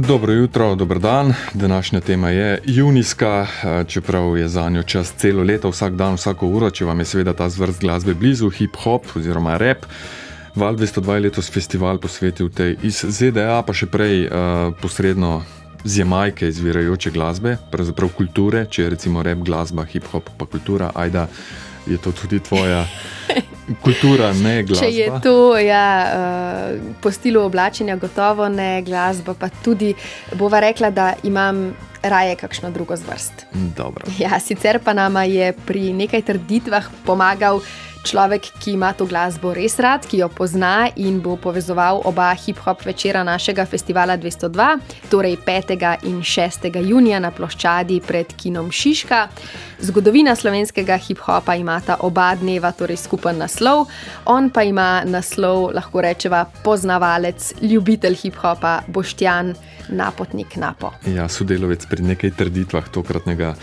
Dobro jutro, dober dan. Današnja tema je junijska, čeprav je zanjo čas celo leto, vsak dan, vsako uro, če vam je seveda ta zvrst glasbe blizu, hip-hop oziroma rap. Val 202 je letos festival posvetil tej iz ZDA, pa še prej posredno z Jamajke izvirajoče glasbe, pravzaprav kulture, če je recimo rap glasba, hip-hop pa kultura. Ajda, je to tudi tvoja kultura, ne glasba? Če je to, po stilu oblačenja gotovo ne glasba, pa tudi bova rekla, da imam raje kakšno drugo zvrst. Dobro. Ja, sicer pa nama je pri nekaj trditvah pomagal človek, ki ima to glasbo res rad, ki jo pozna in bo povezoval oba hip-hop večera našega festivala 202, torej 5. in 6. junija na ploščadi pred kinom Šiška. Zgodovina slovenskega hip-hopa imata oba dneva, torej skupen naslov. On pa ima naslov, lahko rečeva, poznavalec, ljubitelj hip-hopa Boštjan Napotnik Napo. Ja, sodelovec pri nekaj trditvah tokratnega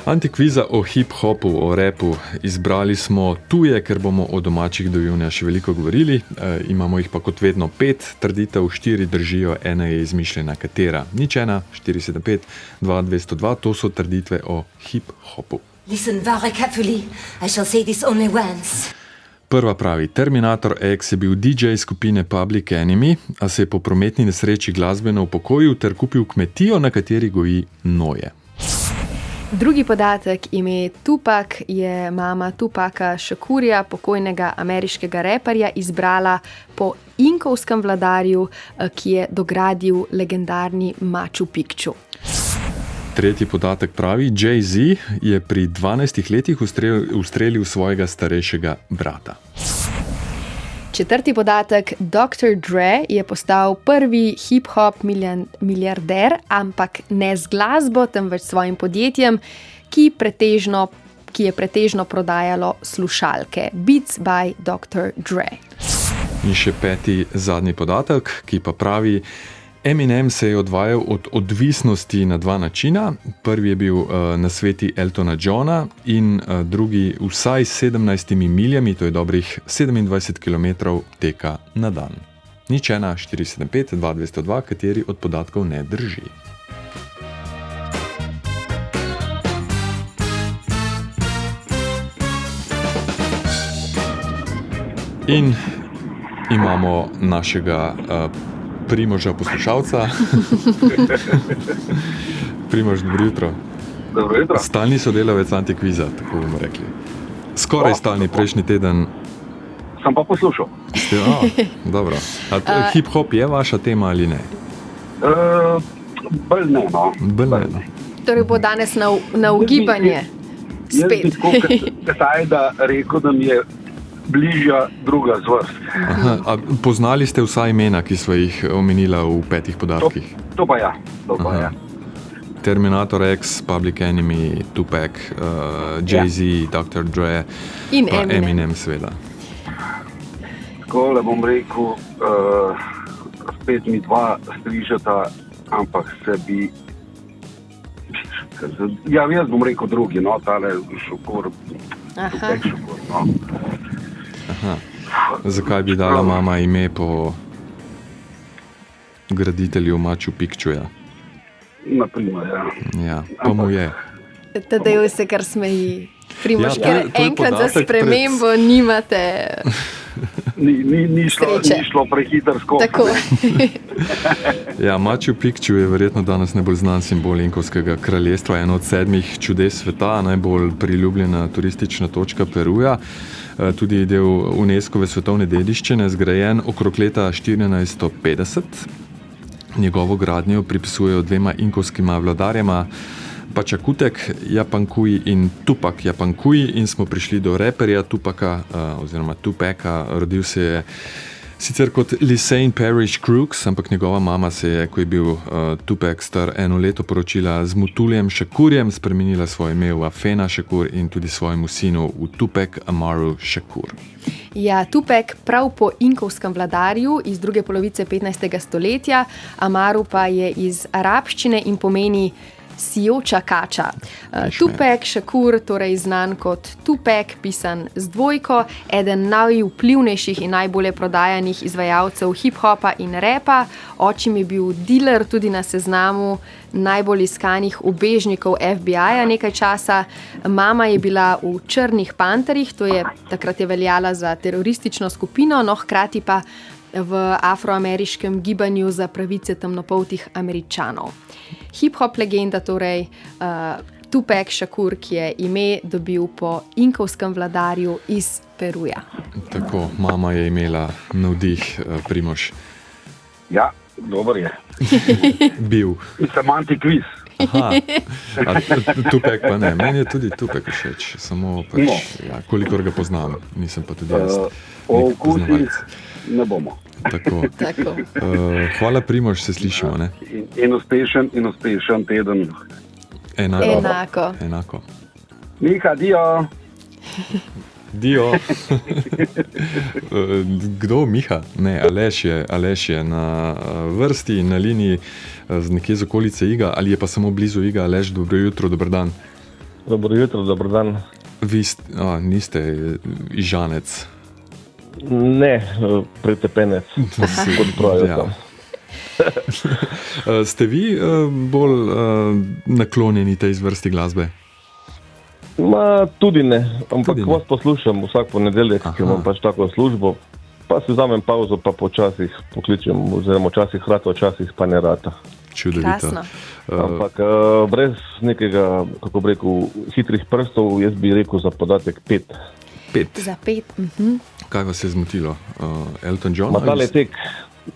antikviza o hip-hopu, o rapu. Izbrali smo tuje, ker bomo o domačih do junija še veliko govorili. Imamo jih pa kot vedno 5 trditev, 4 držijo, ena je izmišljena. Katera? Nič ena, 475, 2202, to so trditve o hip-hopu. Listen very carefully, I shall say this only once. Prva pravi, Terminator X je bil DJ skupine Public Enemy, a se je po prometni nesreči glasbeno upokojil ter kupil kmetijo, na kateri goji noje. Drugi podatek, ime Tupac, je mama Tupaka Shakurja, pokojnega ameriškega reperja, izbrala po inkovskem vladarju, ki je dogradil legendarni Machu Picchu. Tretji podatek pravi, Jay-Z je pri 12 letih ustrelil svojega starejšega brata. Četrti podatek, Dr. Dre je postal prvi hip-hop milijarder, ampak ne z glasbo, temveč svojim podjetjem, ki je pretežno prodajalo slušalke. Beats by Dr. Dre. In še peti, zadnji podatek, ki pa pravi, Eminem se je odvajal od odvisnosti na 2 načina. Prvi je bil na sveti Eltona Johna in drugi vsaj 17 miljami, to je dobrih 27 km teka na dan. Nič ena, 475, 2202, kateri od podatkov ne drži. In imamo našega Primoža poslušalca. Primož, dobro jutro. Dobro jutro. Stalni sodelavec antikviza, tako bomo rekli. Skoraj stalni, prejšnji teden. Sem pa poslušal. Dobro. Hip-hop je vaša tema ali ne? Bolj ne, no. Bolj ne. Torej bo danes na ugibanje. Spet. Jaz bi tako kaj da rekel, da mi je bližja druga zvrst. A poznali ste vsa imena, ki sva jih omenila v 5 podatkih? To pa ja. Terminator X, Public Enemy, Tupac, Jay-Z, Dr. Dre in pa Eminem seveda. Takole bom rekel, spet mi 2 strižeta, ampak se bi... Ja, jaz bom rekel drugi, no, tale Šukur. Tupac Šukur, no. Zakaj bi dala mama ime po graditelju Machu Picchuja? Naprimer, ja. Ja, pa mu je. Tadej se kar smeji. Primož, Ja, ker to je enkrat za podatek spremembo nimate Ni šlo prehiter skok. tako. Ja, Machu Picchu je verjetno danes najbolj znan simbol inkovskega kraljestva, eno od 7 čudes sveta, najbolj priljubljena turistična točka Peruja, tudi del UNESCO-ve svetovne dediščine, zgrajen okrog leta 1450. Njegovo gradnjo pripisujejo 2 inkovskima vladarjema, Pachakutek Yapankuy in Tupac Yapankuy, in smo prišli do reperja Tupaka, oziroma Tupaca. Rodil se je sicer kot Lisanne Parrish Crooks, ampak njegova mama se je, ko je bil Tupac star 1 leto, poročila z Mutuljem Shakurjem, spremenila svoje ime v Afena Shakur in tudi svojemu sinu v Tupac Amaru Shakur. Ja, Tupac prav po inkovskem vladarju iz druge polovice 15. stoletja, Amaru pa je iz arabščine in pomeni Sijoča kača. Tupac Shakur, torej znan kot Tupac, pisan z dvojko, eden najvplivnejših in najbolje prodajanih izvajalcev hip-hopa in repa. Očim je bil dealer tudi na seznamu najbolj iskanih ubežnikov FBI-ja nekaj časa. Mama je bila v Črnih panterjih, to je takrat je veljala za teroristično skupino, no hkrati pa v afroameriškem gibanju za pravice temnopoltih Američanov. Hip-hop legenda torej Tupac Shakur, ki je ime dobil po inkovskem vladarju iz Peruja. Tako, mama je imela navdih, Primož. Ja, dober je. Bil. In sem antikviz. Aha, Tupac pa ne. Meni je tudi Tupac všeč, samo pač, kolikor ga poznam, nisem pa tudi jaz. O okusih ne bomo. Tako. Hvala, Primož, se slišimo, ne? In uspešen teden. Enako. Miha, dio. Dio. Kdo? Miha? Ne, Aleš je na vrsti in na liniji nekje z okolice Iga, ali je pa samo blizu Iga. Aleš, dobro jutro, dober dan. Dobro jutro, dober dan. Vi niste Ižanec. Ne, pretepenec. Kot pravijo. Ste vi bolj naklonjeni tej vrsti glasbe? Tudi ne, ampak vas poslušam vsak ponedeljek, ki imam pač tako službo, pa si vzamem pauzo, pa počasih pokličem, oziroma včasih rata, včasih pa ne rata. Čudovito. Ampak brez nekega, kako bi rekel, hitrih prstov, jaz bi rekel za podatek 5. Za 5. Kaj vas je zmotilo? Elton John? Matale tek.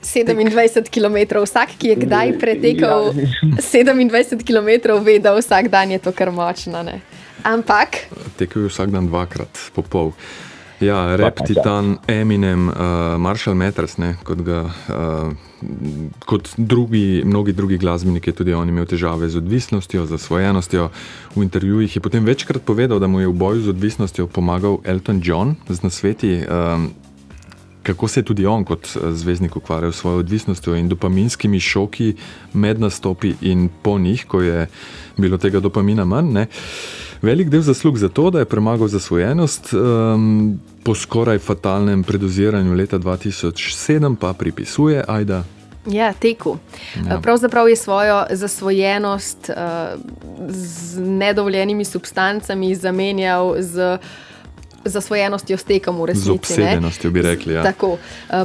27 km. Vsak, ki je kdaj pretekal 27 km, ve, da vsak dan je to kar močno, ne? Ampak? Tekel je vsak dan 2-krat po pol. Ja, rap titan Eminem, Marshall Mathers, ne, kot mnogi drugi glasbeniki, tudi on imel težave z odvisnostjo, zasvojenostjo. V intervjujih je potem večkrat povedal, da mu je v boju z odvisnostjo pomagal Elton John z nasveti, kako se je tudi on kot zvezdnik ukvarjal s svojo odvisnostjo in dopaminskimi šoki med nastopi in po njih, ko je bilo tega dopamina manj, ne. Velik del zaslug za to, da je premagal zasvojenost, po skoraj fatalnem predoziranju leta 2007 pa pripisuje Ajda. Ja, teku. Ja. Pravzaprav je svojo zasvojenost z nedovoljenimi substancami zamenjal z zasvojenostjo s tekom v resnici. Z obsedenostjo bi rekli, ja. Tako.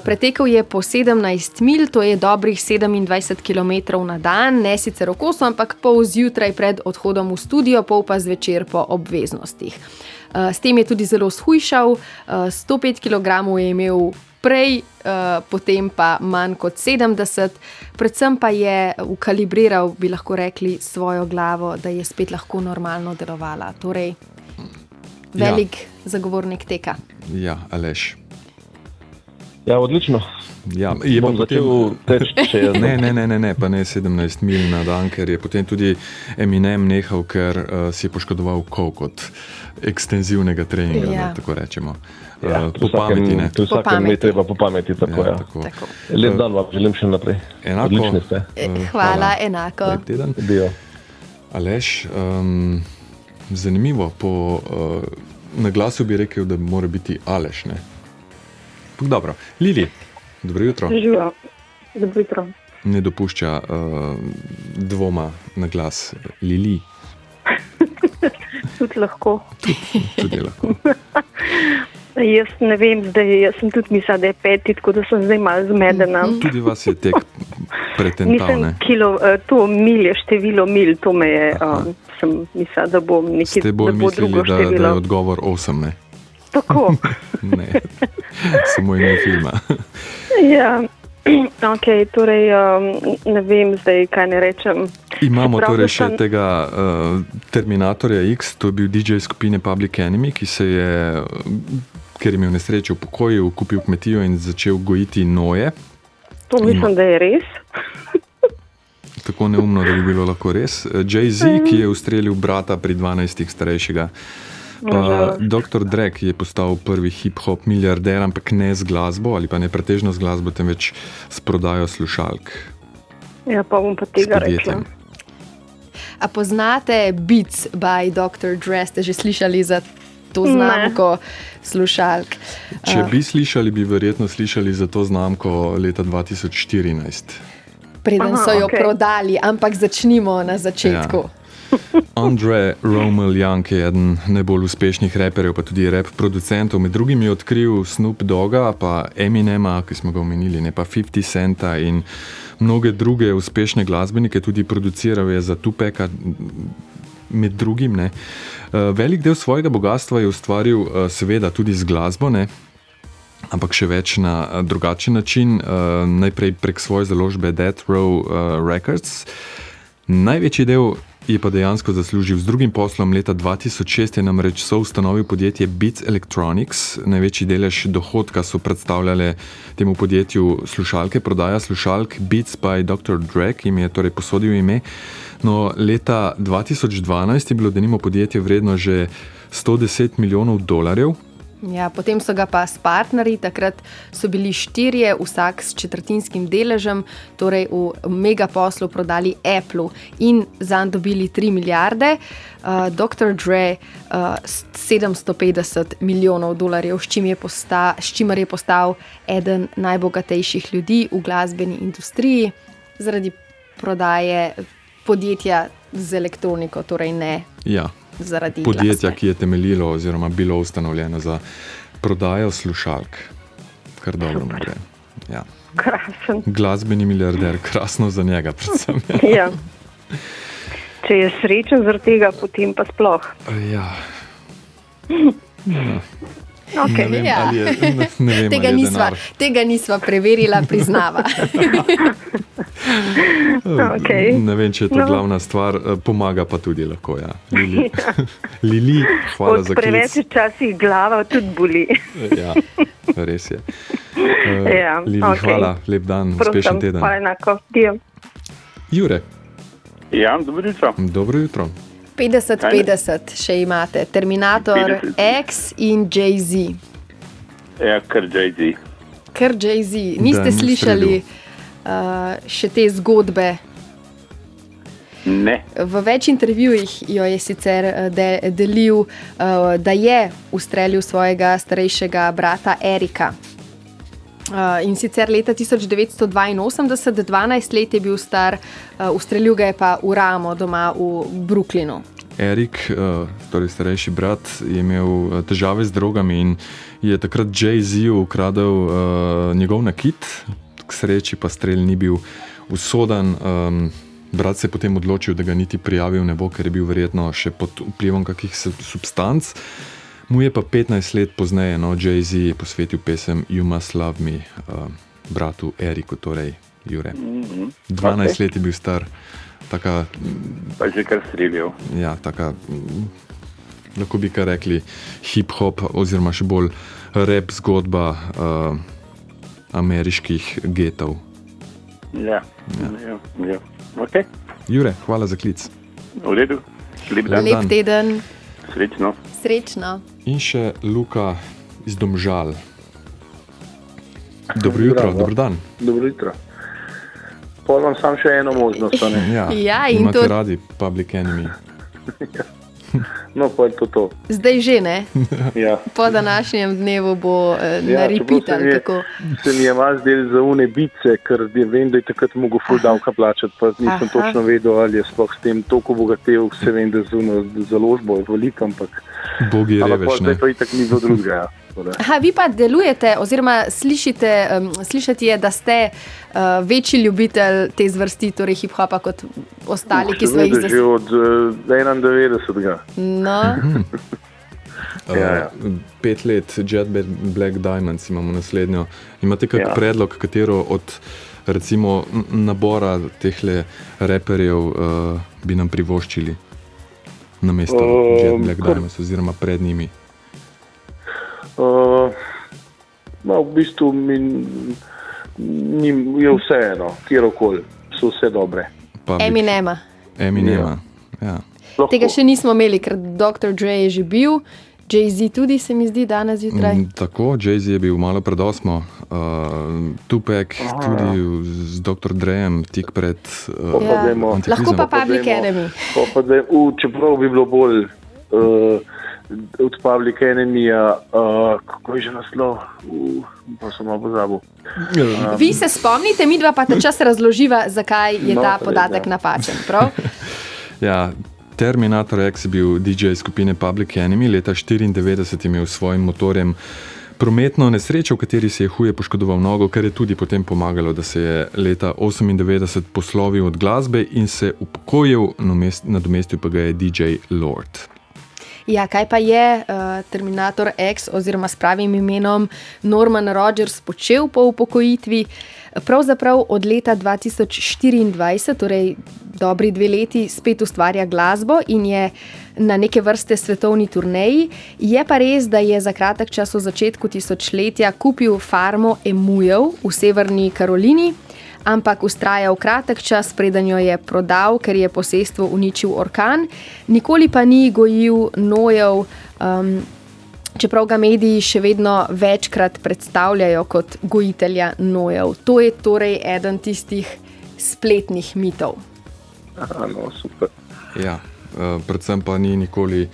Pretekel je po 17 milj, to je dobrih 27 km na dan, ne sicer v kosu, ampak pol zjutraj pred odhodom v studio, pol pa zvečer po obveznostih. S tem je tudi zelo shujšal, 105 kg je imel prej, potem pa manj kot 70, predvsem pa je ukalibriral, bi lahko rekli, svojo glavo, da je spet lahko normalno delovala. Torej, velik zagovornik teka. Ja, Aleš. Ja, odlično. Ja, je bom začel teči, če je Ne, pa ne 17 milj na dan, ker je potem tudi Eminem nehal, ker si je poškodoval kok od ekstenzivnega treninga, da tako rečemo. Po pameti, ne? Tu vsakem je treba po pameti, tako ja. Tako. Lep dan vam želim še naprej. Enako. Odlični ste. Hvala, enako. Lep teden. Dio. Aleš, zanimivo, po naglasu bi rekel, da mora biti Aleš, ne? Dobro. Lili, dobro jutro. Živijo. Dobro jutro. Ne dopušča dvoma na glas. Lili. Tudi lahko. Tudi lahko. Jaz ne vem, jaz sem tudi mislila, da je 5, tako da sem zdaj malo zmedena. Tudi vas je tek pretental, ne? To milje, število milj, to me je, sem mislila, da bom nekaj, ste bolj da bo mislili, drugo število. da je odgovor 8, ne? Tako. Ne, samo ime filma. Ja, ok, torej ne vem zdaj, kaj ne rečem. Imamo torej še tega Terminatorja X, to je bil DJ skupine Public Enemy, ki se je, ker je imel nesrečo v pokoju, kupil kmetijo in začel gojiti noje. To mislim, da je res. Tako neumno, da bi bilo lahko res. Jay-Z, ki je ustrelil brata pri 12 starejšega. Pa Dr. Dre, ki je postal prvi hip-hop milijarder, ampak ne z glasbo, ali pa ne pretežno z glasbo, temveč s prodajo slušalk. Ja, pa bom pa tega rekla. A poznate Beats by Dr. Dre? Ste že slišali za to znamko slušalk? Če bi slišali, bi verjetno slišali za to znamko leta 2014. Preden so jo prodali, ampak začnimo na začetku. Ja. Andre Romel Young je eden najbolj uspešnih reperjev, pa tudi rap producentov. Med drugim je odkril Snoop Dogga, pa Eminema, ki smo ga omenili, ne, pa 50 Centa in mnoge druge uspešne glasbenike, tudi produciral je za Tupaca, med drugim. Ne. Velik del svojega bogatstva je ustvaril seveda tudi z glasbo, ne, ampak še več na drugačen način, najprej prek svoje založbe Death Row Records. Največji del je pa dejansko zaslužil z drugim poslom. Leta 2006 je namreč soustanovil podjetje Beats Electronics. Največji delež dohodka so predstavljale temu podjetju slušalke, prodaja slušalk Beats by Dr. Dre, ki jim je torej posodil ime. No, leta 2012 je bilo denimo podjetje vredno že $110 milijonov. Ja, potem so ga pa s partnerji, takrat so bili 4, vsak s četrtinskim deležem, torej v megaposlu prodali Apple in zanj dobili 3 milijarde, Dr. Dre $750 milijonov, s čimer je postal eden najbogatejših ljudi v glasbeni industriji zaradi prodaje podjetja z elektroniko, torej ne. Ja. Zaradi podjetja, glasbe, ki je temeljilo oziroma bilo ustanovljeno za prodajo slušalk. Kar dobro mu gre. Ja. Krasen. Glasbeni milijarder, krasno za njega predvsem. Ja. Če je srečen zaradi tega, potem pa sploh. Ja. Okay. Ne vem, Ja. ali je, ne vem, ali je denar. Tega nisva preverila, priznava. Okay. Ne vem, če je to glavna stvar, pomaga pa tudi lahko, ja. Lili, hvala za klic. Od preveč časih glava tudi boli. Ja, res je. Ja, Lili, hvala, lep dan, uspešen teden. Hvala enako. Dio. Jure. Ja, dobro jutro. Dobro jutro. 50-50 še imate. Terminator 50. X in Jay-Z. Ja, kar Jay-Z. Kar Jay-Z. Niste ni slišali še te zgodbe? Ne. V več intervjujih jo je sicer delil, da je ustrelil svojega starejšega brata Erika. In sicer leta 1982, 12 let je bil star, ustrelil ga je pa v ramo doma v Brooklynu. Erik, torej starejši brat, je imel težave z drogami in je takrat Jay-Z ukradel njegov nakit. K sreči pa strel ni bil usoden. Brat se je potem odločil, da ga niti prijavil ne bo, ker je bil verjetno še pod vplivom kakih substanc. Mu je pa 15 let pozneje, Jay-Z je posvetil pesem You Must Love Me bratu Eriku, torej Jure. 12 let je bil star, taka... Pa že kar streljal. Ja, taka, lahko bi kar rekli, hip-hop oziroma še bolj rap zgodba ameriških getov. Ja. Ok. Jure, hvala za klic. V redu. Lep dan. Lep teden. Srečno. Srečno. In še Luka iz Domžal. Dobro jutro, dobro dan. Dobro jutro. Pol vam sam še eno možnost, ne? Ja, Ja, in imate to- radi Public Enemy. No, pa je to. Zdaj že ne. Ja. Po današnjem dnevu bo na čeprav repeat ali kako. Se mi je malo zdel za une bice, ker vem, da je takrat mogel ful davka plačati, pa nisem Aha. točno vedel, ali je sploh s tem toliko obogatel, se vem, da z uno založbo je veliko, ampak Bogi pol reveš, ne? zdaj pa itak ni bilo drugega. Ja. Tako da. Aha, vi pa delujete, oziroma slišati je, da ste večji ljubitelj te zvrsti, torej hip-hopa, kot ostali, ki smo jih Seveda, že od 91. No, Ja. 5 let Jet Black Diamonds imamo naslednjo. Imate kak Ja. predlog, katero od recimo nabora tehle reperjev bi nam privoščili namesto Jet Black Diamonds oziroma pred njimi? No, v bistvu je vseeno, kjerokoli, so vse dobre. Eminema. Eminema. Ja. Lahko. Tega še nismo imeli, ker Dr. Dre je že bil Jay-Z tudi se mi zdi danes zjutraj. Tako, Jay-Z je bil malo pred 8, Tupac tudi z Dr. Drejem tik pred antifrizmom. Lahko pa Public Enemy. Čeprav bi bilo bolj od Public Enemyja, kako je že naslov, pa sem malo pozabil. Vi se spomnite, midva pa ta čas razloživa, zakaj je ta podatek napačen, prav? Ja, Terminator X je bil DJ skupine Public Enemy, leta 1994 imel s svojim motorjem prometno nesrečo, v kateri se je huje poškodoval nogo, kar je tudi potem pomagalo, da se je leta 1998 poslovil od glasbe in se upokojil, nadomestil pa ga je DJ Lord. Ja, kaj pa je Terminator X oziroma s pravim imenom Norman Rogers počel po upokojitvi? Pravzaprav od leta 2024, torej dobri 2 leti, spet ustvarja glasbo in je na neke vrste svetovni turneji. Je pa res, da je za kratek čas v začetku tisočletja kupil farmo emujev v Severni Karolini, ampak vztrajal kratek čas, preden jo je prodal, ker je posestvo uničil orkan. Nikoli pa ni gojil nojev, čeprav ga mediji še vedno večkrat predstavljajo kot gojitelja nojev. To je torej eden tistih spletnih mitov. No, super. Ja, predvsem pa ni nikoli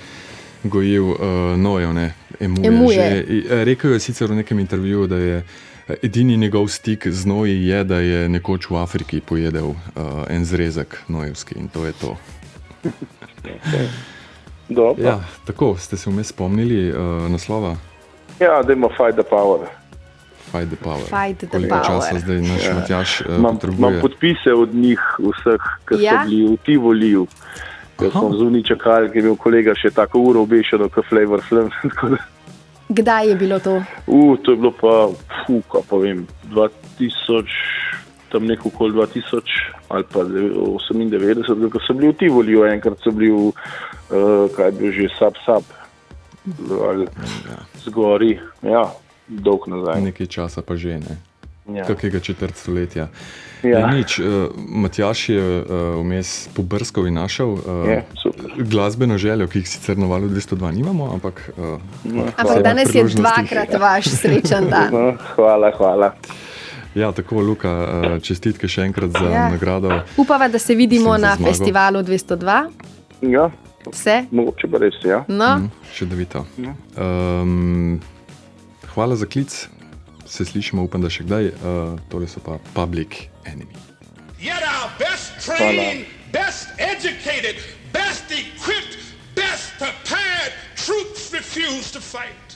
gojil nojev, ne, Emuje. Rekel je sicer v nekem intervjuju, da je edini njegov stik z noji je, da je nekoč v Afriki pojedel en zrezek nojevski in to je to. Dobro. Ja, tako, ste se vmes spomnili naslova? Ja, dajmo Fight the Power. Fight the Power. Fight the Koliko Power. časa zdaj naš Matjaž Imam potrebuje? podpise od njih vseh, ki so bili v Tivoliju. Jaz sem zunaj čakal, ker je imel kolega še tako uro obešeno, kot Flavor Flav. Kdaj je bilo to? To je bilo pa, kaj pa vem, 2000, tam neko okoli 2000 ali pa 98, ko so bili v Tivoliju, enkrat so bili v, kaj je bil že, Sap, ali zgori, ja, dolg nazaj. Nekaj časa pa že, ne? Ja. Kakega četrt stoletja. Ja. Nič, Matjaž je vmes pobrskal in našel glasbeno željo, ki jih sicer na Valu 202 nimamo, ampak Danes je dvakrat vaš srečen dan. Hvala. Ja, tako, Luka, čestitke še enkrat za nagrado. Upava, da se vidimo Mislim, za na zmago. festivalu 202. Ja, Vse? mogoče pa res, ja. No, Še davito. Hvala za klic. Se slišimo, upam, da še kdaj. Tole so pa Public Enemy. Yet our best trained, best educated, best equipped, best prepared troops refuse to fight.